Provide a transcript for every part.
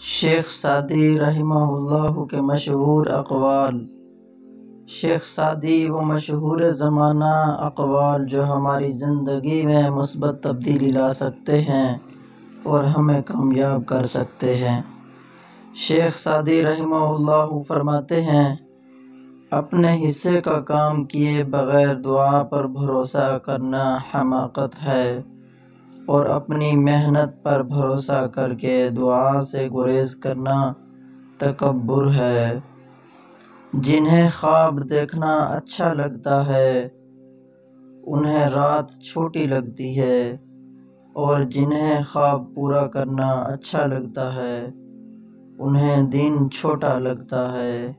شیخ Saadi رحمہ اللہ کے مشہور اقوال۔ شیخ سعدی وہ مشہور زمانہ اقوال جو ہماری زندگی میں مثبت تبدیلی لا سکتے ہیں اور ہمیں کامیاب کر سکتے ہیں۔ شیخ سعدی رحمہ اللہ فرماتے ہیں، اپنے حصے کا کام کیے بغیر دعا پر بھروسہ کرنا حماقت ہے، اور اپنی محنت پر بھروسہ کر کے دعا سے گریز کرنا تکبر ہے۔ جنہیں خواب دیکھنا اچھا لگتا ہے انہیں رات چھوٹی لگتی ہے، اور جنہیں خواب پورا کرنا اچھا لگتا ہے انہیں دن چھوٹا لگتا ہے۔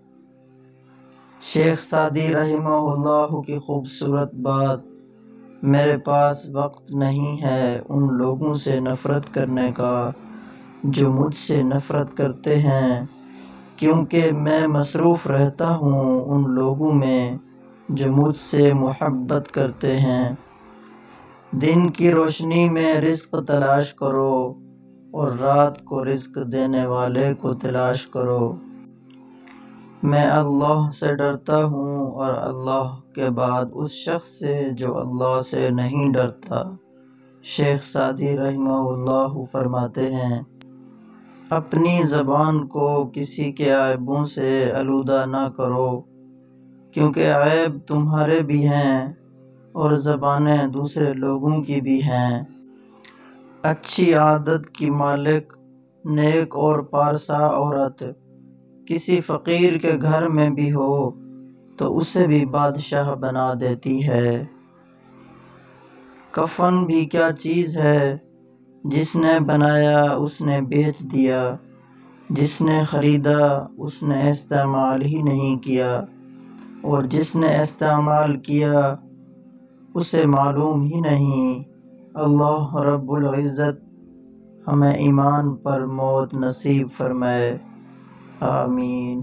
شیخ سعدی رحمہ اللہ کی خوبصورت بات، میرے پاس وقت نہیں ہے ان لوگوں سے نفرت کرنے کا جو مجھ سے نفرت کرتے ہیں، کیونکہ میں مصروف رہتا ہوں ان لوگوں میں جو مجھ سے محبت کرتے ہیں۔ دن کی روشنی میں رزق تلاش کرو اور رات کو رزق دینے والے کو تلاش کرو۔ میں اللہ سے ڈرتا ہوں اور اللہ کے بعد اس شخص سے جو اللہ سے نہیں ڈرتا۔ شیخ سعدی رحمہ اللہ فرماتے ہیں، اپنی زبان کو کسی کے عیبوں سے آلودہ نہ کرو، کیونکہ عیب تمہارے بھی ہیں اور زبانیں دوسرے لوگوں کی بھی ہیں۔ اچھی عادت کی مالک، نیک اور پارسا عورت کسی فقیر کے گھر میں بھی ہو تو اسے بھی بادشاہ بنا دیتی ہے۔ کفن بھی کیا چیز ہے، جس نے بنایا اس نے بیچ دیا، جس نے خریدا اس نے استعمال ہی نہیں کیا، اور جس نے استعمال کیا اسے معلوم ہی نہیں۔ اللہ رب العزت ہمیں ایمان پر موت نصیب فرمائے، آمین۔